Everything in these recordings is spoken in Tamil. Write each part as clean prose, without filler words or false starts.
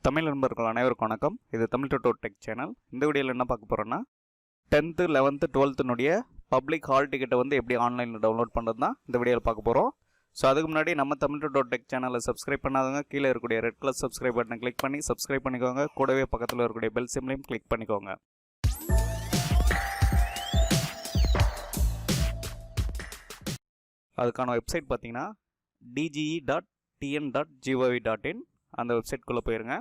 தமிழ் நண்பர்கள் அனைவருக்கும் வணக்கம். இது தமிழ் டுடோர் டெக் சேனல். இந்த வீடியோவில் என்ன பார்க்க போகிறோன்னா 10th 11th 12th public hall டிக்கெட்டை வந்து எப்படி ஆன்லைனில் டவுன்லோட் பண்ணுறது தான் இந்த வீடியோவில் பார்க்க போகிறோம். ஸோ அதுக்கு முன்னாடி நம்ம தமிழ் டுடோர் டெக் சேனலை சப்ஸ்கிரைப் பண்ணாதவங்க கீழே இருக்கக்கூடிய ரெட் கலர் சப்ஸ்கிரைப் பட்டனை கிளிக் பண்ணி சப்ஸ்கிரைப் பண்ணிக்கோங்க. கூடவே பக்கத்தில் இருக்கக்கூடிய பெல் சிம்லையும் கிளிக் பண்ணிக்கோங்க. அதுக்கான வெப்சைட் பார்த்தீங்கன்னா dge.tn.gov.in அந்த வெப்சைட்குள்ளே போயிருங்க.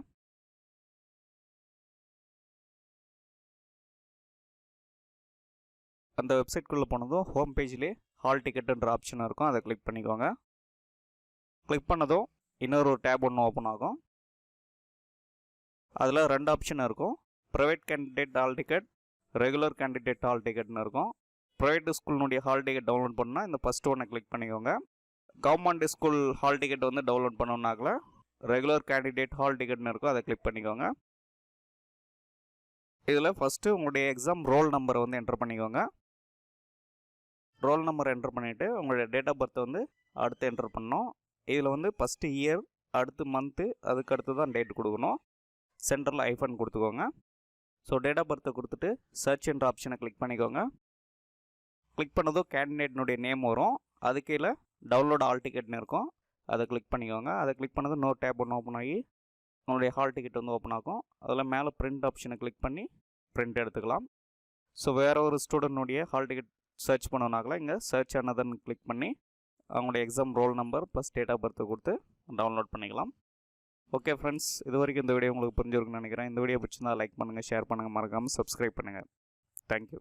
அந்த வெப்சைட்குள்ளே போனதும் ஹோம் பேஜ்லேயே ஹால் டிக்கெட்டுன்ற ஆப்ஷன் இருக்கும், அதை கிளிக் பண்ணிக்கோங்க. கிளிக் பண்ணதும் இன்னொரு டேப் ஒன்று ஓப்பன் ஆகும். அதில் 2 ஆப்ஷன் இருக்கும். Private candidate hall ticket, regular candidate hall டிக்கெட்னு இருக்கும். ப்ரைவேட் ஸ்கூலினுடைய ஹால் டிக்கெட் டவுன்லோட் பண்ணால் இந்த ஃபஸ்ட் ஒன்றை கிளிக் பண்ணிக்கோங்க. கவர்மெண்ட் ஸ்கூல் ஹால் டிக்கெட் வந்து டவுன்லோட் பண்ணோம்னாக்கல ரெகுலர் கேண்டிடேட் ஹால் டிக்கெட்னு இருக்கும், அதை கிளிக் பண்ணிக்கோங்க. இதில் ஃபஸ்ட்டு உங்களுடைய எக்ஸாம் ரோல் நம்பரை வந்து என்டர் பண்ணிக்கோங்க. ரோல் நம்பர் என்டர் பண்ணிவிட்டு உங்களுடைய டேட் ஆஃப் பர்த் வந்து அடுத்து என்டர் பண்ணணும். இதில் வந்து ஃபஸ்ட்டு இயர், அடுத்து மந்த்து, அதுக்கு அடுத்து தான் டேட் கொடுக்கணும். சென்டரில் ஐஃபன் கொடுத்துக்கோங்க. ஸோ டேட் ஆஃப் பர்த்தை கொடுத்துட்டு சர்ச் என்ற ஆப்ஷனை கிளிக் பண்ணிக்கோங்க. கிளிக் பண்ணதும் கேண்டிடேட்னுடைய நேம் வரும். அது கீழே டவுன்லோட் ஹால் டிக்கெட்னு இருக்கும், அதை கிளிக் பண்ணிக்கோங்க. அதை கிளிக் பண்ணதும் இன்னொரு டேப் ஒன்று ஓப்பன் ஆகி உங்களுடைய ஹால் டிக்கெட் வந்து ஓப்பன் ஆகும். அதில் மேலே பிரிண்ட் ஆப்ஷனை கிளிக் பண்ணி பிரிண்ட் எடுத்துக்கலாம். ஸோ வேறு ஒரு ஸ்டூடெண்ட்னுடைய ஹால் டிக்கெட் சர்ச் பண்ணோன்னாக்கல இங்கே சர்ச் அனதர்னு கிளிக் பண்ணி அவங்களுடைய exam roll number plus date of பர்த்தை கொடுத்து டவுன்லோட் பண்ணிக்கலாம். ஓகே ஃப்ரெண்ட்ஸ், இது வரைக்கும் இந்த வீடியோ உங்களுக்கு புரிஞ்சிருக்குன்னு நினைக்கிறேன். இந்த வீடியோ பிடிச்சிருந்தா லைக் பண்ணுங்கள், ஷேர் பண்ணுங்கள், மறக்காமல் சப்ஸ்கிரைப் பண்ணுங்கள். தேங்க்யூ.